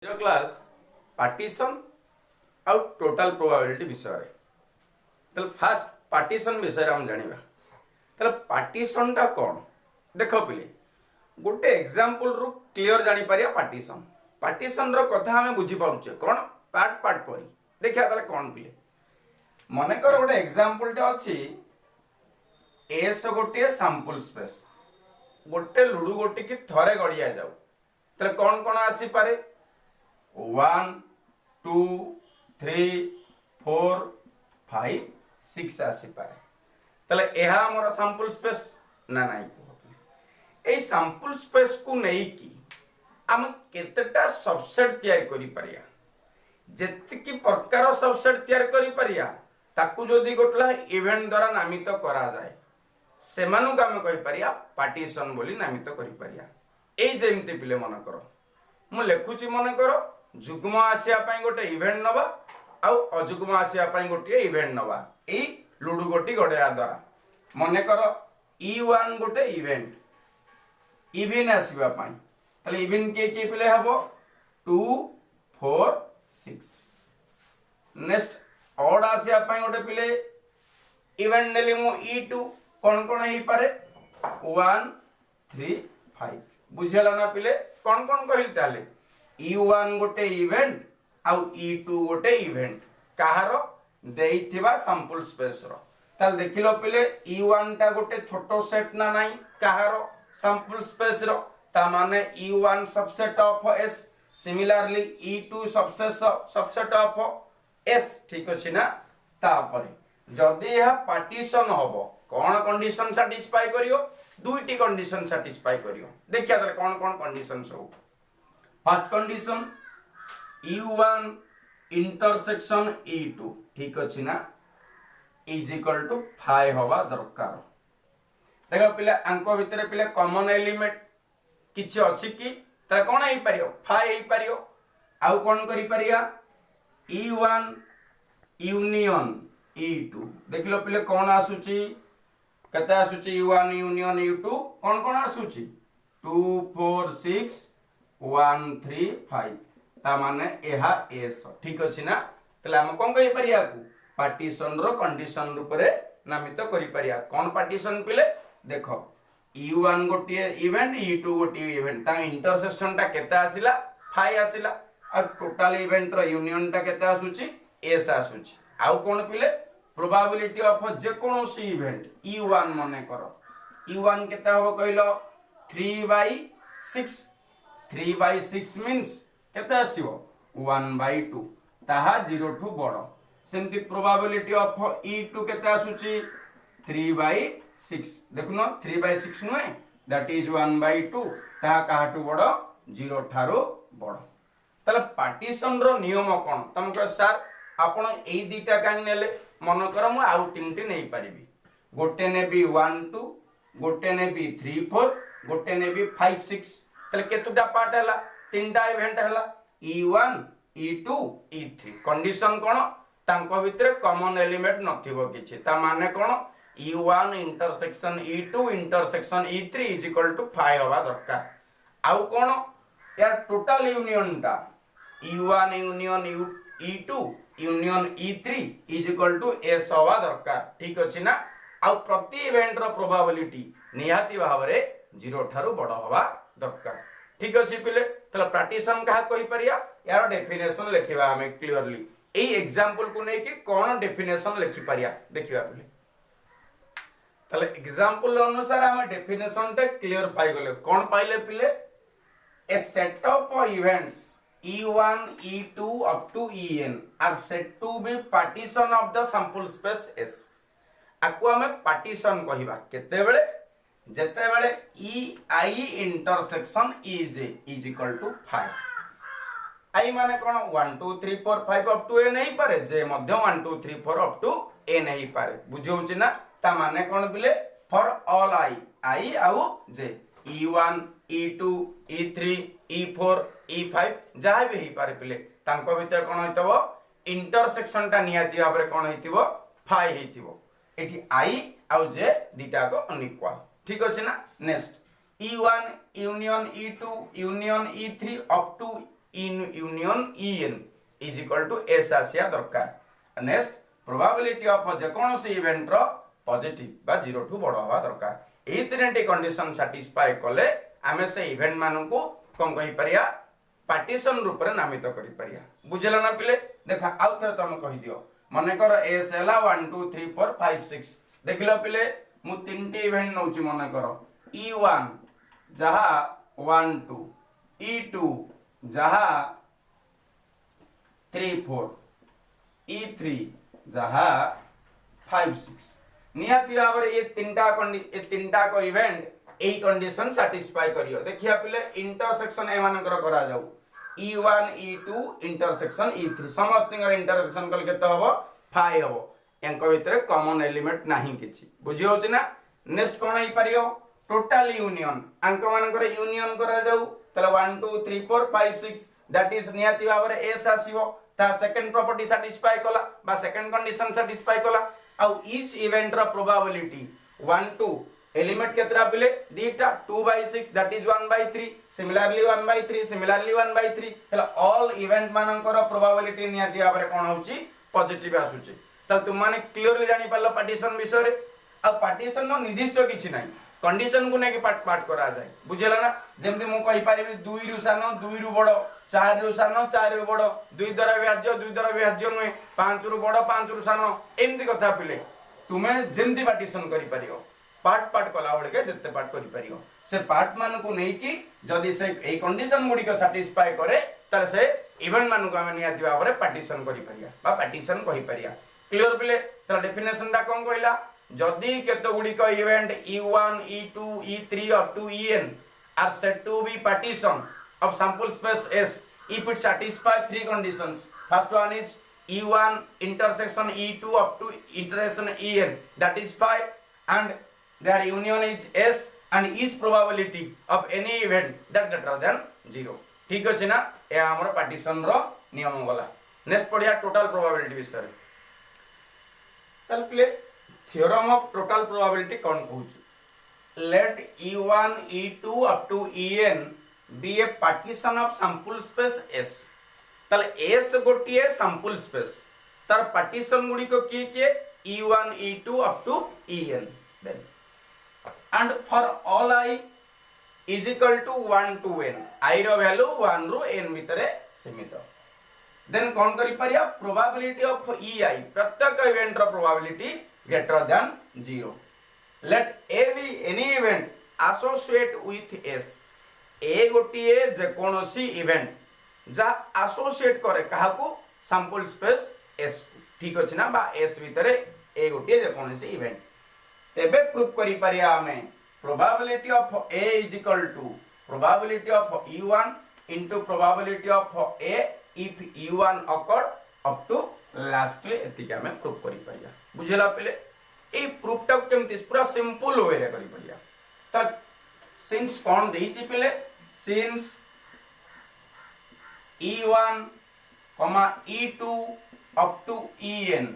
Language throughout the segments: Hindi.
जीरो क्लास पार्टीशन आउ टोटल प्रोबेबिलिटी विषय तो फास्ट पार्टीशन विषय हम जानिबा तो पार्टीशन टा कौन देख पिले गोटे एग्जांपल रु क्लियर जानी पारिया पार्टीशन रो कथा हमें बुझी पारुचे कौन पार्ट पार्ट परी देखिया ताले कौन पिले मने कर गोटे एग्जांपल टा अछि एस गोटे सैंपल स्पेस गोटे लुडु गोटी की थरे गड़िया जाऊ तले कौन कौन आसी पारे 1 2 3 4 5 6 आसी पारे तले एहा हमर सैंपल स्पेस ना नाही ए सैंपल स्पेस को नहीं की हम केतेटा सबसेट तैयार करि परिया जेतिकी प्रकार सबसेट तैयार करि परिया ताकू जदी गोटला इवेंट द्वारा नामित करा जाए सेमानु का हम कहि परिया पार्टीशन बोली नामित करि परिया ए जेमते पिले मन करो मु लेखुची मन करो जुग्म आसिया पाई गोटे इवेंट नबा आउ अजुग्म आसिया पाई गोटे इवेंट नबा ए लुडु गोटी गड़िया द्वारा मन करो E1 गोटे इवेंट इवेन आसीबा पाई तले इवेन के पिले हबो 2 4 6 नेक्स्ट ऑड आसिया पाई गोटे पिले इवेंट नेली मु E2 कोन कोन ही पारे 1 3 5 बुझेला ना पिले कोन कोन कहिल ताले E1 गोटे इवेंट आउ E2 गोटे इवेंट काहारो देइथिबा सैंपल स्पेस रो ताल देखिलो पिले E1 टा गोटे छोटो सेट ना नाही काहारो सैंपल स्पेस रो ता माने E1 subset of S similarly E2 subset of S ठीक अछि ना तापरे जदी यह पार्टीशन होबो कोन कंडीशन सैटिस्फाई करियो दुईटी कंडीशन सैटिस्फाई करियो देखिया तले कोन कोन कंडीशन सब first condition E1 intersection E2 ठीक अछि ना इज इक्वल टू 5 होबा दरकार देखो पिले अंक भितरे पिले कॉमन एलिमेंट किछि अछि कि त कोन हे परियो 5 हे परियो आउ कोन करि परिया E1 यूनियन E2 देखलो पिले कोन आसुची कते आसुची E1 यूनियन E2 कोन कोन आसुची 2 4 6 1 3 5 ता माने एहा एस ठीक अछि ना तले हम कोन कहि परिया को पार्टीशन रो कंडीशन रूपरे नामित करि परिया कोन पार्टीशन पिले देखो E1 गोटिए इवेंट E2 गोटिए इवेंट ता इंटरसेक्शन ता केते आसिला 5 आसिला और टोटल इवेंट रो यूनियन ता केते आसुची एस आसुची आउ कोन पिले प्रोबेबिलिटी ऑफ जे कोनोसी इवेंट E1 मने करो E1 केते होबो कहिलो 3/6 3/6 मींस केते आसीबो 1/2 ताहा 0 ठू बड़ो सेमती प्रोबेबिलिटी ऑफ E2 केते आसुची 3/6 देखुनो 3/6 नुए दैट इज 1/2 ताहा काहाटू बड़ो 0 ठारो बड़ो तले पार्टीशन रो नियम कोन तम को सर आपण एई दीटा काई नेले मन कर मु आउ तीनटी नै परिबी गोटे नेबी 1 2 गोटे नेबी 3 4 गोटे नेबी 5 6 तले केतुटा पार्ट हला तीनटा इवेंट हला E1 E2 E3 कंडीशन कोन तांको भितरे कॉमन एलिमेंट नथिबो किछि ता माने कोन E1 intersection E2 intersection E3 is equal to 5 होबा दरकार आउ कोन यार टोटल यूनियन टा E1 union E2 union E3 is equal to S होबा दरकार ठीक अछि ना आउ प्रति इवेंट रो प्रोबेबिलिटी निहाती भाबरे 0 ठारू बड़ होबा दरकार ठीक अछि पिले तले पार्टीशन कहा कहि परिया यार डेफिनेशन लिखिबा हमें क्लियरली ए एग्जांपल को नै कि कोन डेफिनेशन लिखि परिया देखिबा पिले तले एग्जांपल अनुसार हम डेफिनेशन टे क्लियर पाई गले कोन पाइले पिले a set of events E1 E2 up to En are said to be partition of the sample space S आकु हमें पार्टीशन कहिबा केते बेले जेते बेले EI intersection EJ is equal to 5 आई माने कोन 1 2 3 4 5 अप टू n नहीं पारे जे मध्य 1 2 3 4 अप टू n नहीं पारे बुझौछि ना ता माने कोन बिले फॉर ऑल I आउ जे E1 E2 E3 E4 E5 जहा भी ही पारे पिले तांको भीतर कोन होइतबो इंटरसेक्शन टा नियाती भाबरे कोन होइतिबो 5 हेतिबो एठी I आउ जे दीटा को अनइक्वल ठीक अछि ना next E1 union E2 union E3 up to n union n is equal to S आसिया दरकार। नेक्स्ट प्रोबेबिलिटी ऑफ जेकोसी इवेंट रो पॉजिटिव बा जीरो ठू बड़ हवा दरकार। एई तीनटी कंडीशन सैटिस्फाई कले आमे से इवेंट मानू को कौन कहि परिया पार्टीशन रूप में नामित करि परिया। बुझला ना पिले देखा आउ थरे तुम कहि दियो मने कर एस एला 1 2 3 4 5 6 देखिलो पिले मु तीनटी इवेंट नउची मने कर E1 जहा 1 2 E2 जहा 3 4 E3 जहा 5 6 निहाती भाव ये तीनटा को इवेंट ए कंडीशन सैटिस्फाई करियो। देखिया पिले इंटरसेक्शन ए मानकर करा जाऊ E1 E2 इंटरसेक्शन E3 समस्त इंटरसेक्शन कल केते हबो 5 हबो एंक भितरे कॉमन एलिमेंट नाही किछि बुझि होछि ना। नेक्स्ट कोन होई परियो टोटल यूनियन अंक मानकर यूनियन करा जाऊ तले 1 2 3 4 5 6 दैट इज निहाती भाव रे एस आसीबो ता सेकंड प्रॉपर्टी सैटिस्फाई कला बा सेकंड कंडीशन सैटिस्फाई कला आउ ईच इवेंट रो प्रोबेबिलिटी 1 2 एलिमेंट केतरा पिले दीटा 2/6 दैट इज 1/3 सिमिलरली 1/3 सिमिलरली 1/3 हला ऑल इवेंट मानकर प्रोबेबिलिटी नियाती भाबरे कोन होची पॉजिटिव आसुची। त तुम माने क्लियरली जानि पालो पार्टीशन विषय रे आ पार्टीशन नो निर्दिष्ट किछि नै कंडीशन को नै कि पार्ट करा जाय बुझेला ना। जेमति मु कहि पारिबि 2 रु सानो 2 रु बड़ 4 रु सानो 4 रु बड़ 2 द्वारा विभाज्य 2 द्वारा विभाज्य नुहे 5 रु बड़ 5 रु सानो एमति कथा पिले तुमे जेमति पार्टीशन करि परियो पार्ट कला बड़े जिते पार्ट कर से पार्ट मान को नहीं कि जदि से ए कंडीशन गुडी को सैटिस्फाई करे तार से इवेंट मान को हम नियाती भाव में पार्टीशन करि परिया बा पार्टीशन कहि परिया। क्लियर पिले तर डेफिनेशन दा कोन कहला जदि केतो गुडी को event E1 E2 E3 up to En are set to be partition of sample space S if it satisfy three conditions. First one is E1 intersection E2 up to intersection En that is 5 and their union is S and is probability of any event that greater than 0 ठीक अछि ना। ए हमर पार्टीशन रो नियम गला। नेक्स्ट पढ़िया टोटल प्रोबेबिलिटी विषय तल प्ले थ्योरम ऑफ टोटल प्रोबेबिलिटी कोन कहूछु let E1 E2 up to En be a partition of sample space S तल S गोटिए sample space तर पार्टीशन गुडी को किए E1 E2 up to En then and for all I is equal to 1 to n I रो वैल्यू 1 रो n भितरे सीमित देन कोन करि परिया प्रोबेबिलिटी ऑफ EI प्रत्येक इवेंट रो प्रोबेबिलिटी ग्रेटर देन 0 लेट A be any event associate with S ए गोटिए जे कोनोसी इवेंट जा एसोसिएट करे काहाकू सैंपल स्पेस S ठीक अछि ना बा S भितरे ए गोटिए जे कोनोसी इवेंट तेबे प्रूफ करि परिया हमें probability of A is equal to probability of E1 into probability of A if E1 occurred up to lastly एतिका हमें प्रूफ करि परिया बुझेला पहिले ए प्रूफ टा केमति पूरा सिंपल वे रे करि परिया त सिंस कोन देइछि पहिले since E1 E2 up to En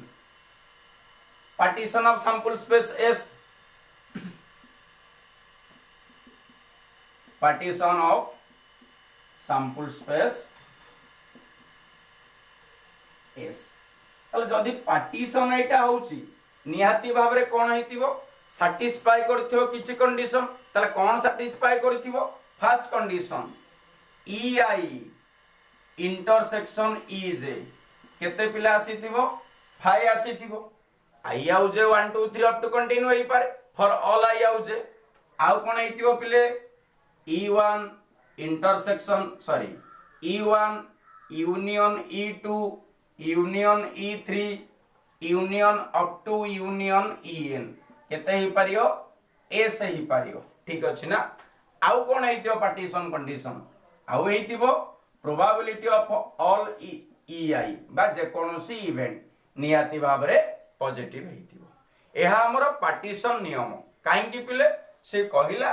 partition of sample space S partition of sample space S तले जदि पार्टीशन एटा होची निहाती भाव रे कोन हेतिबो सैटिस्फाई करथियो किछि कंडीशन तले कोन सैटिस्फाई करथिबो first condition EI intersection EJ केते पिला आसीथिबो 5 आसीथिबो I आउजे 1 2 3 अप टू कंटिन्यू होई पारे फॉर ऑल I आउजे आउ कोन हेतिबो पिले E1 intersection sorry E1 union E2 union E3 union up to union En केते ही पारियो S ही पारियो ठीक अछि ना। आउ कोन हेतिबो पार्टीशन कंडीशन आउ हेतिबो प्रोबेबिलिटी ऑफ ऑल EI बा जे कोनोसी इवेंट नियाती भाव रे पॉजिटिव हेतिबो एहा हमर पार्टीशन नियम काहे कि पिले से कहिला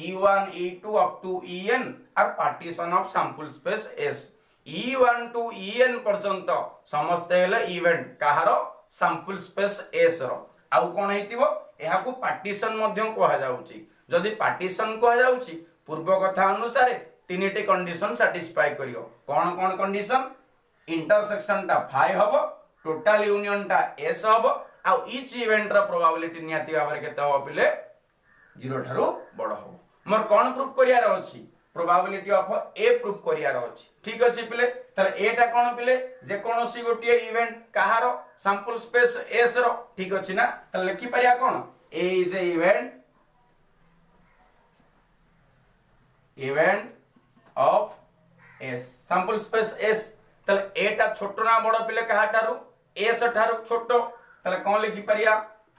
E1 E2 up to En are partition of sample space S E1 टू En पर्यंत समस्त हेले इवेंट काहारो सैंपल स्पेस S रो आउ कोन हेतिबो एहा को पार्टीशन मध्यम कहा जाउची जदि पार्टीशन कहा जाउची पूर्व कथा अनुसार तीन कंडीशन सैटिस्फाई करियो कौन कौन कंडीशन इंटरसेक्शन टा फाई हबो टोटल यूनियन टा एस हबो आ ईच इवेंट रो प्रोबेबिलिटी निहाती भाबरे केते हबो पिले 0 ठारू बड़ हबो मोर कोन प्रूफ करियार अछि प्रोबेबिलिटी ऑफ ए प्रूफ करियार अछि ठीक अछि पिले तले एटा कोन पिले जे कोनोसी गोटिए इवेंट कहारो सैंपल स्पेस एस रो ठीक अछि ना तले लिखि परिया कोन A is a event of S sample space S तले एटा छोटो ना बड़ पिले कहा ठारू एस ठारू छोटो तले कोन लिखि परिया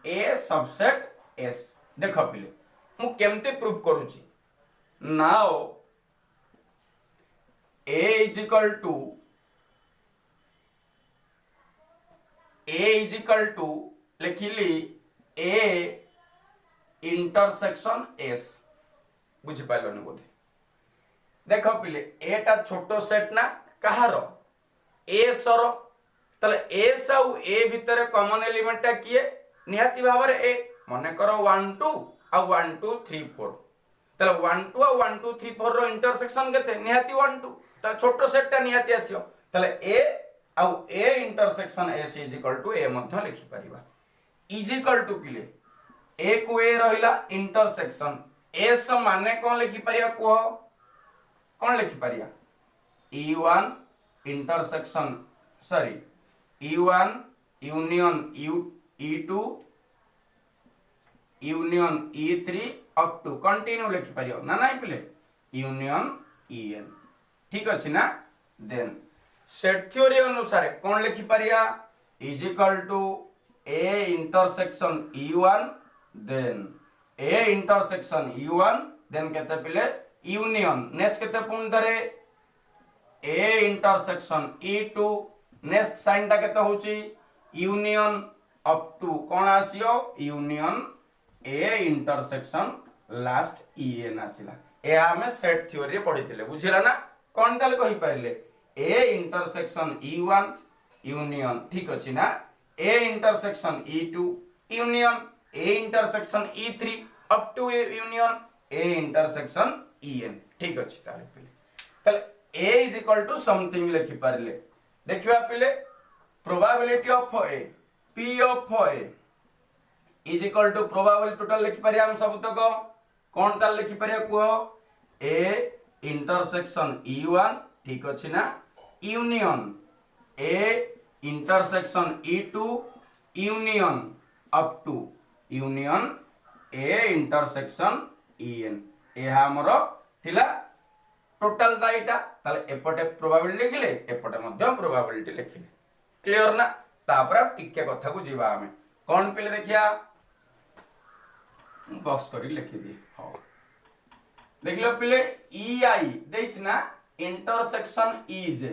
ए सबसेट एस देखो पिले मु केमते प्रूफ करूची now A is equal to लिखिली A intersection S बुझी पाइलनि बोधे देख पिले एटा छोटो सेट ना कहार एस रो तले एस आउ ए भितर कॉमन एलिमेंट टा किए निहाती भाबरे ए मने करो 1 2 आ 1 2 3 4 तले 1 2 आ 1 2 3 4 रो इंटरसेक्शन केते निहाती 1 2 तले छोटो सेट टा निहाती आसियो तले ए आउ A intersection S is equal to A मध्ये लिखि परिबा इज इक्वल टू पिले ए को ए रहिला इंटरसेक्शन एस माने कोन लिखि परिया को कोन लिखि परिया e1 intersection sorry e1 union e2 union e3 up to continue लिखि परियो ना नाही पिले यूनियन en ठीक अछि ना देन सेट थ्योरी अनुसार कोन लिखि परिया is equal to A intersection e1 then A intersection u1 then केते पिले यूनियन नेक्स्ट केते पुन धरे ए इंटरसेक्शन e2 नेक्स्ट साइन ता केते होची यूनियन अप टू कोन आसियो union A intersection last en आसिला ए हमें सेट थ्योरी पढिथिले बुझिला ना कोन ताले कहि परिले ए इंटरसेक्शन e1 यूनियन ठीक अछि ना A intersection e2 union A intersection e3 up to A union A intersection en ठीक अछि ताले a is equal to something लिखि परिले देखिबा पिले probability of a p of a is equal to probability total लिखि परिया हम सब तक कोन ताल लिखि परिया को a इंटरसेक्शन e1 ठीक अछि ना union a intersection e2 union up to union a intersection en ए हमर थिला टोटल दाइटा ताले एपटे प्रोबेबिलिटी लिखिले एपटे मध्यम प्रोबेबिलिटी लिखिले क्लियर ना तापर टिके कथा को जीवा हमें कोन पिले देखिया बॉक्स करी लिखि दी हां देखलो पिले ei देछ ना intersection ej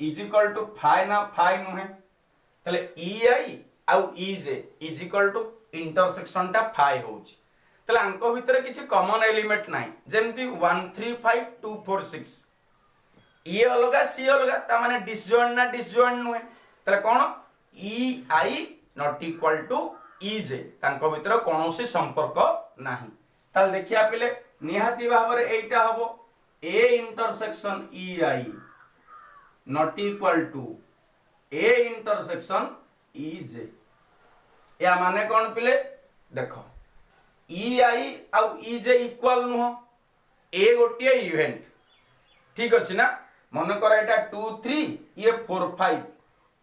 is equal to phi ना फाइ नु है ताले ei आउ ej is equal to intersection टा फाइ होउची तले अंक भितर किछि कॉमन एलिमेंट नाही जेमति 1 3 5 2 4 6 ये अलगा सी अलगा ता माने डिसजॉइंट ना डिसजॉइंट नुहे तले कोन ei not equal to ej तांक भितर कोनोसी संपर्क नाही ताल देखिया पिले निहाती भाबरे एटा हबो a intersection ei not equal to a intersection ej या माने कोन पिले देखो ei आउ ej इक्वल नुह ए गोटिए इवेंट ठीक अछि ना मन कर एटा 2 3 ये 4 5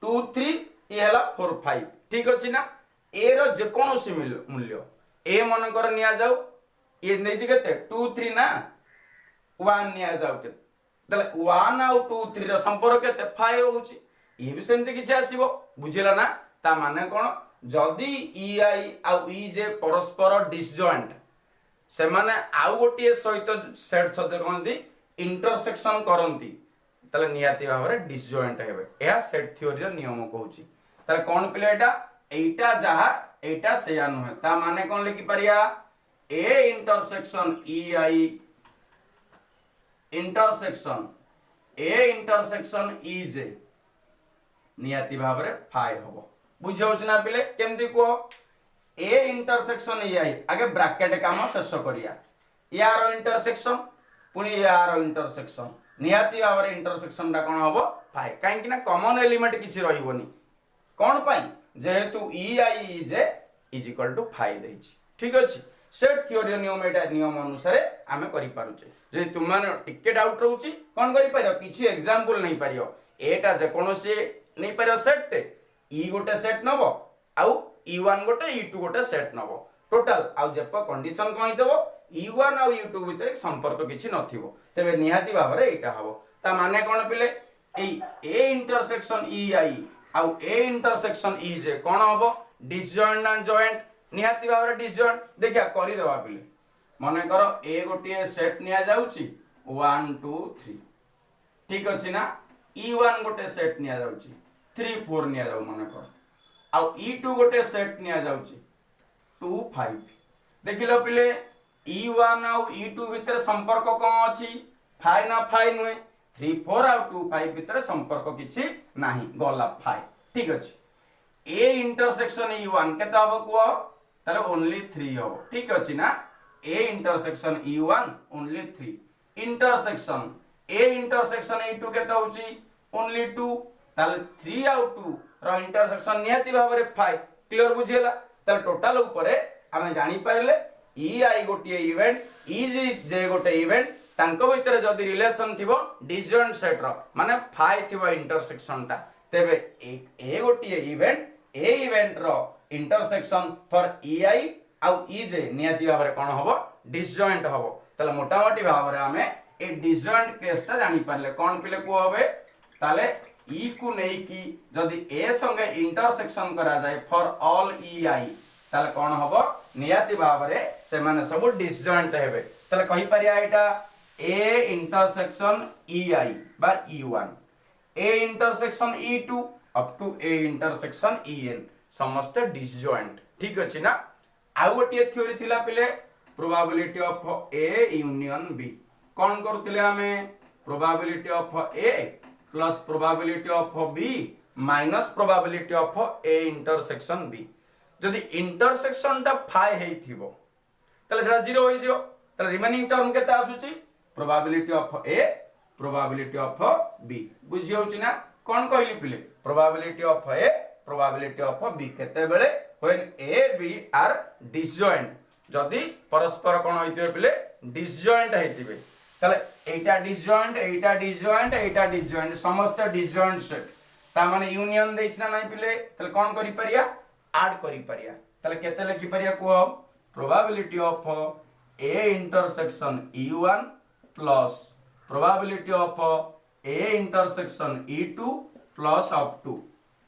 2 3 ये हला 4 5 ठीक अछि ना ए रो जे कोनोसी मूल्य ए मन कर निया जाऊ ये नै जे केते 2 3 ना 1 निया जाऊ के तले 1 आउ 2 3 रो संपर्क केते 5 होउची ये भी सेमते किछ आसीबो बुझिला ना ता माने कोन जदी ei आउ ej परस्पर डिसजॉइंट से माने आउ गोटिए सहित सेट सदे कोनदी इंटरसेक्शन करंती तले नियाती भाबरे डिसजॉइंट हेबे एहा सेट थ्योरी रो नियम कहूची तले कोन पिले एटा जहा एटा सेया नहे ता माने कोन लिखि परिया a intersection ei intersection a intersection ej नियाती भाबरे 5 होबो बुझौछ ना पिले केमती को a इंटरसेक्शन ei आगे ब्रैकेट काम शेष करिया यार इंटरसेक्शन पुणी यार इंटरसेक्शन निहाती भाव इंटरसेक्शन टा कौन हम फाइव कहीं कॉमन एलिमेंट किसी रही कौन पाई जेहेतु ई आई इज इक्वल टू 5 देछि ठीक अछि सेट थ्योरी नियम एटा नियम अनुसार आमे करि पारुचे जे तुम माने टिके डाउट रहउची कोन करि पारियो किछि एग्जांपल नै पारियो एटा जे कोनोसी नै पारियो सेट ई गोटे सेट नबो आउ ई1 गोटे ई2 गोटे सेट नबो टोटल आउ जेप कंडीशन कहि देबो ई1 आउ ई2 भितर संपर्क किछि नथिबो तबे निहाती भाबरे एटा हबो ता माने कोन पिले एई ए इंटरसेक्शन ई आई आउ ए इंटरसेक्शन ई जे कोन हबो डिसजॉइंट ना जॉइंट निहाती भाव डिसजॉइंट देखिया करि देबा पिले माने करो ए गोटे सेट निया जाउची 1 2 3 ठीक अछि ना ई1 गोटे सेट निया जाउची 3 4 निया जाउ माने कर आउ ई2 गोटे सेट निया जाउची 2 5 देखिलो पिले ई1 आउ ई2 भितर संपर्क कोन अछि 5 ना 5 नुए 3 4 आउ 2 5 भितर संपर्क किछि नाही गला 5 ठीक अछि ए इंटरसेक्शन ई1 केता हबो को ताले ओनली 3 हबो ठीक अछि ना A intersection E one only 3 intersection A intersection E two केता होची ओनली 2 ताले 3 आउ 2 रो इंटरसेक्शन नियति भाबरे 5 क्लियर बुझियला ताले टोटल ऊपर हमें जानि पारले ई आई गोटे इवेंट ई जे गोटे इवेंट तांको भितर जदी रिलेशन थिबो डिसजॉइंट सेट रो माने 5 थिबो इंटरसेक्शन ता तेबे ए गोटे इवेंट ए इवेंट रो इंटरसेक्शन फॉर ई आई आउ ई जे नियति भाबरे कोन हबो डिसजॉइंट हबो तले मोटा मोटी भाबरे हमें ए डिसजॉइंट केसटा जानि पारले कोन पिले को हबे ताले ई को नेई की जदी ए संगे इंटरसेक्शन करा जाय फॉर ऑल ई आई ताले कोन हबो नियति भाबरे से माने सब डिसजॉइंट हेबे ताले कहि परिया एटा ए इंटरसेक्शन ई आई बा E one A intersection E two up to A intersection E N समस्त डिसजॉइंट ठीक अछि ना आ गोटे थ्योरी थिला पिले probability of A union B कोन करथिले हमें probability of A plus probability of B minus probability of A intersection B जदि इंटरसेक्शन टा 5 हेथिबो तले सेटा 0 होई जियो तले रिमेनिंग टर्म केता आसुची probability of A probability of B बुझी होची ना कोन कहली पिले probability of A probability of B केते बेले when A B are disjoint जदी परस्पर कोन होइते पिले डिसजॉइंट हेतिबे तले एटा डिसजॉइंट एटा डिसजॉइंट एटा डिसजॉइंट समस्त डिसजॉइंट सेट ता माने यूनियन देइछना नै पिले तले कोन करि परिया ऐड करि परिया तले केते लिखि परिया को probability of A intersection E one plus probability of A intersection E two plus up to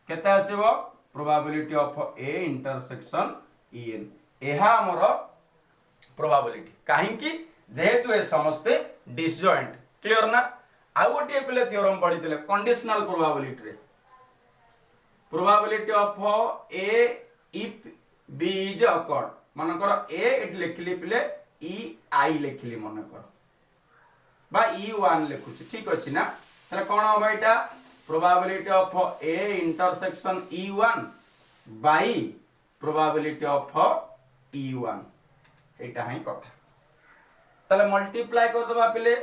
केते आसीबो probability of A intersection E N एहा हमर प्रोबेबिलिटी काहे कि जेहेतु ए समस्ते डिसजॉइंट क्लियर ना आ गोटे पिले थ्योरम पढितले कंडीशनल प्रोबेबिलिटी रे probability of A if B is occurred मन कर ए इट लिखली पिले ई आई लिखली मन कर बा ई1 लिखुची ठीक अछि ना तले कोन हो एटा probability of A intersection E1 bye probability of E1 एटा है कथा तले मल्टीप्लाई कर दबा पिले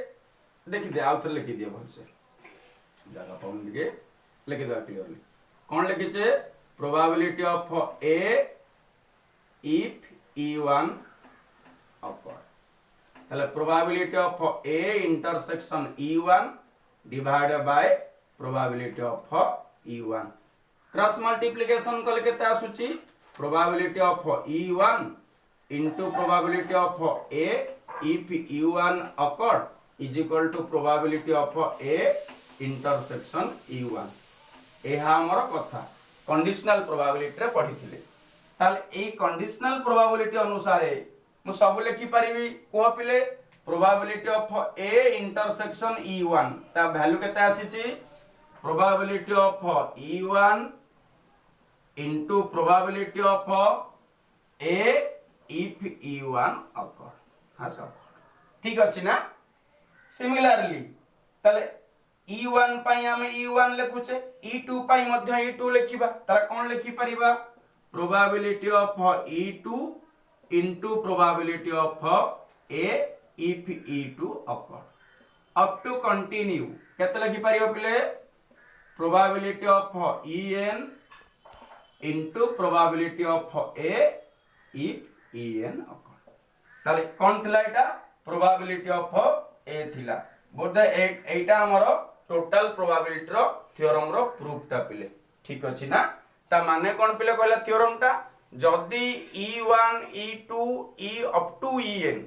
देखि दे आउथर लिखि दिए भल से जागा पाउन दिगे लिखि दबा क्लियरली कोन लिखि छे probability of A if E one अपर तले probability of A intersection E one divided by probability of E one cross multiplication कल केते आसुची probability of E one into probability of a if u1 occurred is equal to probability of a intersection u1 एहा हमर कथा कंडीशनल प्रोबेबिलिटी रे पढिथिले ताल ए कंडीशनल प्रोबेबिलिटी अनुसार मु सब लिखि परिबी को पिले probability of A intersection e1 ता वैल्यू केते आसीची probability of e1 into probability of a if e1 occur हां ठीक अछि ना सिमिलरली तले e1 पई हमें e1 लिखुचे e2 पई मध्य e2 लिखिबा त कोन लिखि परिबा probability of e2 into probability of a if e2 occur up to continue केते लिखि परियो पिले probability of en into probability of a if en occur ताले कोन थिला एटा प्रोबेबिलिटी ऑफ a थिला बोधे एटा हमरो टोटल प्रोबेबिलिटी रो थ्योरम रो प्रूफ टा पिले ठीक अछि ना ता माने कोन पिले कहला थ्योरम टा जदी e1 e2 e up to en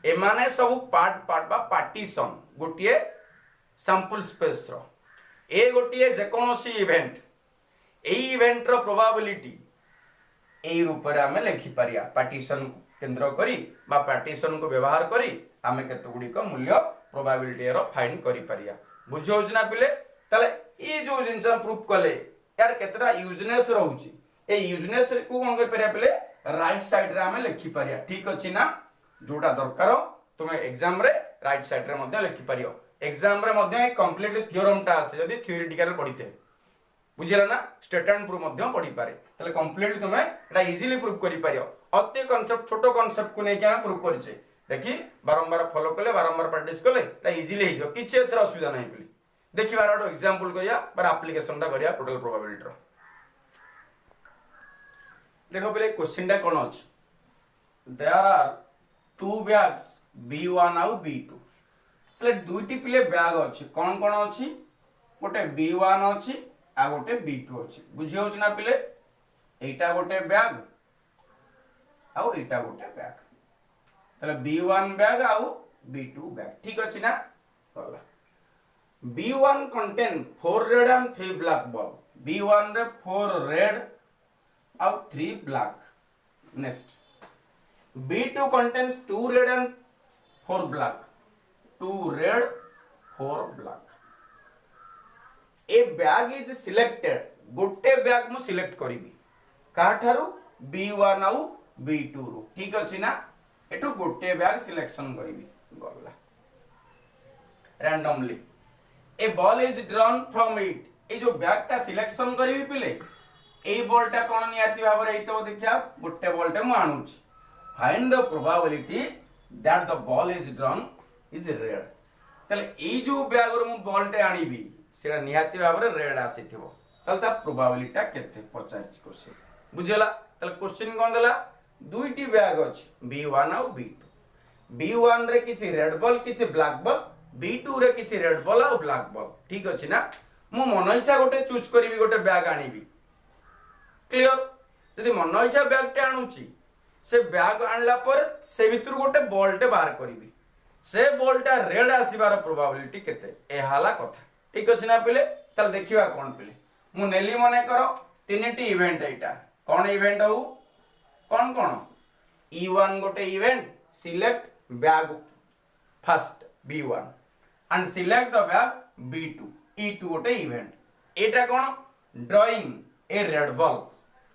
ए माने सब पार्ट पार्ट बा पार्टीशन गोटिए सैंपल स्पेस रो ए गोटिए जे कोनोसी इवेंट ए इवेंट रो प्रोबेबिलिटी ए रूप रे हमें लिखि परिया पार्टीशन केंद्र करी बा पार्टीशन को व्यवहार करी हमें केते गुडी को मूल्य प्रोबेबिलिटी रो फाइंड करी परिया बुझो ना पिले तले ई जो जिंस प्रूफ कले यार केतरा यूजनेस रहउची ए यूजनेस को कोन कर परिया पिले राइट साइड रे हमें लिखि परिया ठीक अछि ना जोटा दरकार तुमे एग्जाम रे राइट साइड रे मध्ये लिखि परियो एग्जाम रे मध्ये कंप्लीट थ्योरम टा आसे यदि थ्योरेटिकल पढिते बुझिला ना स्टेटमेंट प्रूफ मध्ये पढि पारे तले कंप्लीट तुमे एटा इजीली प्रूफ करि परियो अति कांसेप्ट छोटो कांसेप्ट को नै के प्रूफ करिचे देखि बारंबार फॉलो कले बारंबार प्रैक्टिस कले एटा इजीली हिजो किछि एथरा असुविधा नै पली देखि बार एटा एग्जांपल करिया पर एप्लीकेशन टा करिया टोटल प्रोबेबिलिटी रो देखो पहले क्वेश्चन टा कोन अछि there are to bags B1 आउ B2 तले दुईटी पिले बैग अछि कोन कोन अछि गोटे B1 अछि आ गोटे B2 अछि बुझियो छ ना पिले एटा गोटे बैग आउ एटा गोटे बैग तले B1 बैग आउ B2 बैग ठीक अछि ना होला B1 contain 4 red and 3 black ball B1 रे 4 red आउ 3 black next B2 contains 2 red and 4 black 2 red 4 black A bag is selected गोटे बैग मु सिलेक्ट करिवि काठारु B1 आउ B2 रु ठीक अछि ना एटु गोटे बैग सिलेक्शन करिवि गला randomly a ball is drawn from it ए जो बैग टा सिलेक्शन करिवि पिले ए बॉल टा कोन नियाति भाबरे हेतो देखिया गोटे बॉल टा मु आनुछि find the probability that the ball is drawn is red तले ए जो बैग रो मु बॉल टा आनिबी सेरा नियाति भाबरे रेड आसीथिबो तले ता प्रोबेबिलिटी टा केते पचाइछ क्वेश्चन बुझला तले क्वेश्चन कोन देला दुईटी बैग अछि B1 आउ B2 B1 रे किछि रेड बॉल किछि ब्लैक बॉल B2 रे किछि रेड बॉल आउ ब्लैक बॉल ठीक अछि ना मु मन इच्छा गोटे चूज करिवि गोटे बैग आनिबी क्लियर यदि मन इच्छा बैग टे आनुची से बैग आनला पर से भितर गोटे बॉल टे बाहर करिवि से बॉल टा रेड आसीबार प्रोबेबिलिटी केते ए हाला कथा ठीक अछि ना पिले तल देखिबा कोन पिले मु नेली मने करो तीनटी इवेंट एटा कोन इवेंट हो कोन कोन E1 गोटे event select bag first B1 and select the bag B2 E2 गोटे इवेंट एटा कोन ड्राइंग ए रेड बॉल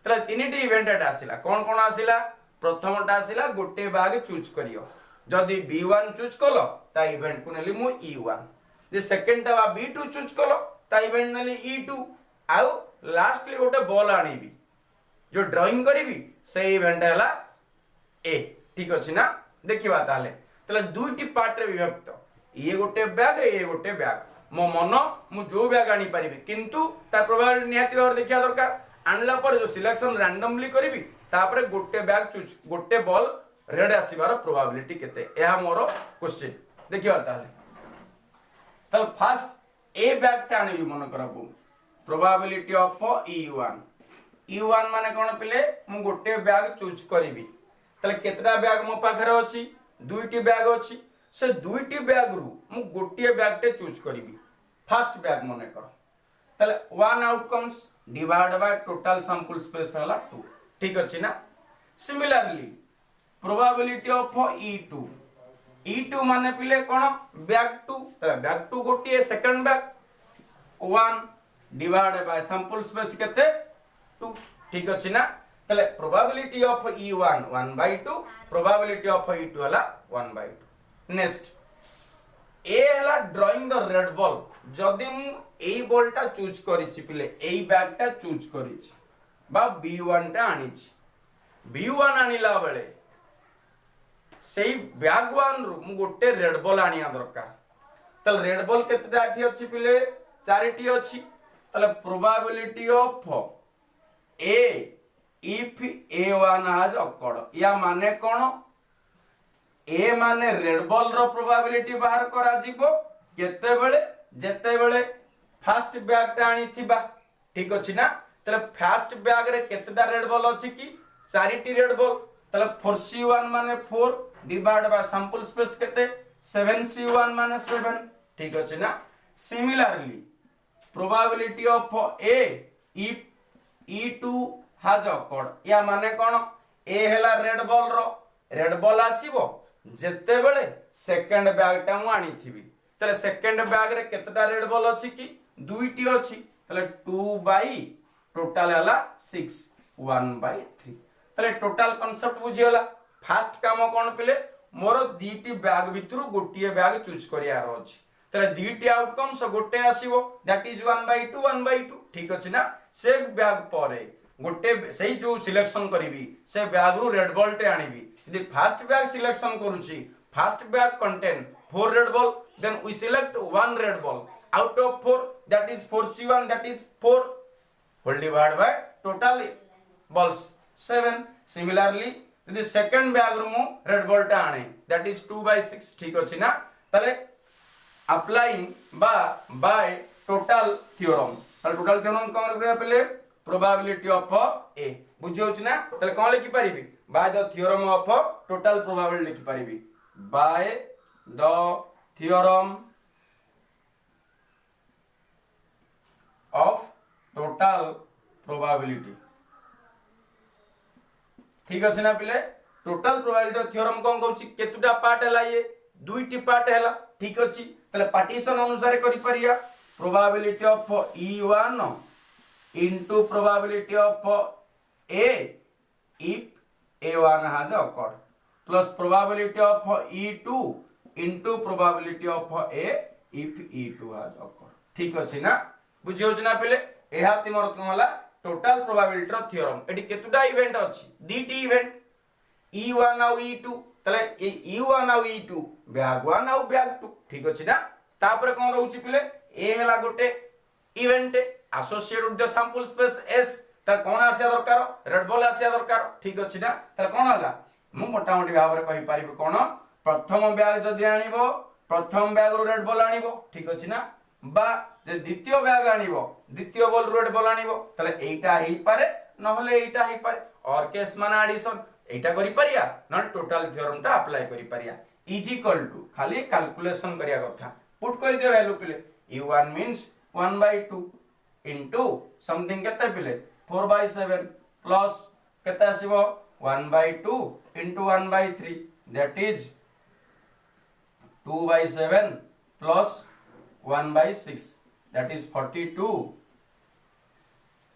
तले तीनटी इवेंट एटा आसिला कोन कोन आसिला प्रथमटा आसिला गोटे बैग चूज करियो जदी B1 चूज कलो ता इवेंट को नेली मु E1 जे सेकंड ता B2 चूज कलो ता इवेंट नेली E2 आउ लास्टली गोटे बॉल आनीबी जो ड्राइंग करिवि से इवेंट हला ए ठीक अछि ना देखिबा ताले तले दुईटी पार्ट रे विभक्त ये गोटे बैग मो मन मु जो बैग आनी परिबि किंतु ता प्रोबेबिलिटी निहाती भाव देखिया दरकार आनला पर जो सिलेक्शन रैंडमली करिवि तापरे गोटे बैग चूज गोटे बॉल रेड आसीबार प्रोबेबिलिटी केते एहा मोर क्वेश्चन देखिबा ताले तल फर्स्ट ए बैग टा आनी मन करबो प्रोबेबिलिटी ऑफ E1 माने कोन पिले मु गोटे बैग चूज करिवि तले केतरा बैग मो पाखरे अछि दुईटी बैग अछि से दुईटी बैग रु मु गोटे बैग टे चूज करिवि फर्स्ट बैग मने करो तले one outcomes divide by total sample space हला 2 ठीक अछि ना सिमिलरली प्रोबेबिलिटी ऑफ E2 माने पिले कोन बैग 2 तले बैग 2 गोटे second bag 1 divide by sample space केते 2 ठीक अछि ना तले probability of E1 1/2 probability of E2 हला 1/2 नेक्स्ट ए हला ड्राइंग द रेड बॉल जदी मु एई बॉल टा चूज करिछि पिले एई बैग टा चूज करिछि बा B1 टा आनिछि B1 आनिला बेले सेई बैग 1 रु मु गोटे रेड बॉल आनिया दरकार ताले रेड बॉल केतेटा एठी अछि पिले चारिटी अछि ताले probability of A if A1 has occurred या माने कोन ए माने रेड बॉल रो प्रोबेबिलिटी बाहर करा जिवो केते बेले जेते बेले फर्स्ट बैग टा आनी थिबा ठीक अछि ना ताले फर्स्ट बैग रे केतेटा रेड बॉल अछि कि चारिटी रेड बॉल ताले 4C1 माने 4 डिवाइड बाय सैंपल स्पेस केते 7C1 माने 7 ठीक अछि ना similarly probability of A if E2 has occurred या माने कोन ए हैला रेड बॉल आसीबो जेते बेले सेकंड बैग टा मु आनी थिबी ताले सेकंड बैग रे केतेटा रेड बॉल अछि कि दुईटी अछि ताले 2 बाई टोटल हैला 6 1/3 ताले टोटल कांसेप्ट बुझियला फास्ट काम कोन पिले मोर दीटी बैग भितरु गोटिए बैग चूज करियार अछि ताले दीटी आउटकम सो गोटे आसीबो दैट इज 1/2 ठीक अछि ना से बैग परे गोटे सेही जो सिलेक्शन करिवि से बैग रु रेड बॉल टे आनिबि यदि फर्स्ट बैग सिलेक्शन करूची first bag contain 4 red ball then we select one red ball out of 4 that is 4C1 that is 4 whole divided by total balls 7 similarly the second bag ru red ball ta ane that is 2/6 ठीक अछि ना तले applying by total theorem ताले total theorem कोन करिया पले probability of a बुझियो छि ना तले कोन लिखि परिबी by the theorem of total probability लिखि परिबी by the theorem of total probability ठीक अछि ना पिले टोटल प्रोबेबिलिटी थ्योरम कोन कहउची केतुटा पार्ट हैला ये दुईटी पार्ट हैला ठीक अछि तले पार्टीशन अनुसार करि परिया probability of E1 into probability of A if A1 has occurred plus probability of E2 into probability of A if E2 has occurred ठीक अछि ना बुझियो छि ना पहिले एहा तिमर तमला टोटल प्रोबेबिलिटी रो थ्योरम एडी केतुटा इवेंट अछि डीटी इवेंट E1 और E2 तले E1 और E2 बैग 1 और बैग 2 ठीक अछि ना तापर कोन रहउछि पहिले ए हैला गोटे event associated with the sample space S त कोन आसे दरकार रेड बॉल आसे दरकार ठीक अछि ना त कोन हला मु मोटा मोटी भाव रे कहि पारिबो कोन प्रथम बैग जदि आनिबो प्रथम बैग रो रेड बॉल आनिबो ठीक अछि ना बा जे द्वितीय बैग आनिबो द्वितीय बॉल रेड बॉल आनिबो तले एटा हेई पारे नहले एटा हेई पारे और केस माने एडिशन एटा करि परिया न टोटल थ्योरम टा अप्लाई करि परिया इज इक्वल टू खाली कैलकुलेशन करिया कथा पुट करि दे वैल्यू पिले U1 means 1/2 into something केते पिले 4/7 plus केते आसीबो 1/2 into 1/3 that is 2/7 plus 1/6 that is 42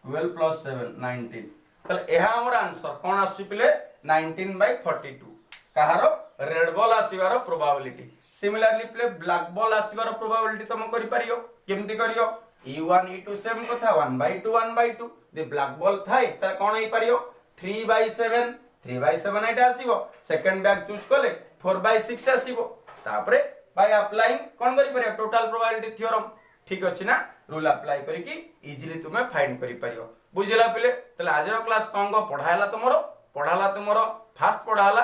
12 plus 7 19 तले एहा हमर आंसर कोन आसी पिले 19/42 कहारो रेड बॉल आसीबार प्रोबेबिलिटी सिमिलरली प्ले ब्लैक बॉल आसीबार प्रोबेबिलिटी तुम करि परियो केमति करियो E1 E2 सेम कथा 1/2 दे ब्लैक बॉल थाई त कोन हे परियो 3/7 एटा आसीबो सेकंड बैग चूज करले 4/6 आसीबो तापरे बाय अप्लाइंग कोन करि परियो टोटल प्रोबेबिलिटी थ्योरम ठीक अछि ना रूल अप्लाई करि कि इजीली तुमे फाइंड करि परियो बुझिला पिले तले आजरो क्लास कोन को पढायला तुमरो फर्स्ट पढाला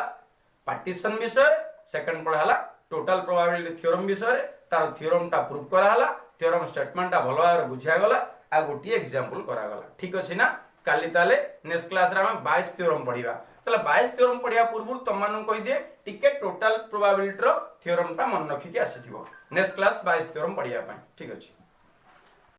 पार्टीशन विषय सेकंड पढाला टोटल प्रोबेबिलिटी थ्योरम विषय तार थ्योरम टा प्रूव कराला थ्योरम स्टेटमेंट टा भलो भाबरे बुझिया गला आ गोटी एग्जांपल करा गला ठीक अछि ना काली ताले नेक्स्ट क्लास रे हम 22 थ्योरम पढिबा तले 22 थ्योरम पढिया पूर्व तमानु कहि दे टिके टोटल प्रोबेबिलिटी रो थ्योरम टा मन रखि के आसीथिबो नेक्स्ट क्लास 22 थ्योरम पढिया पय ठीक अछि।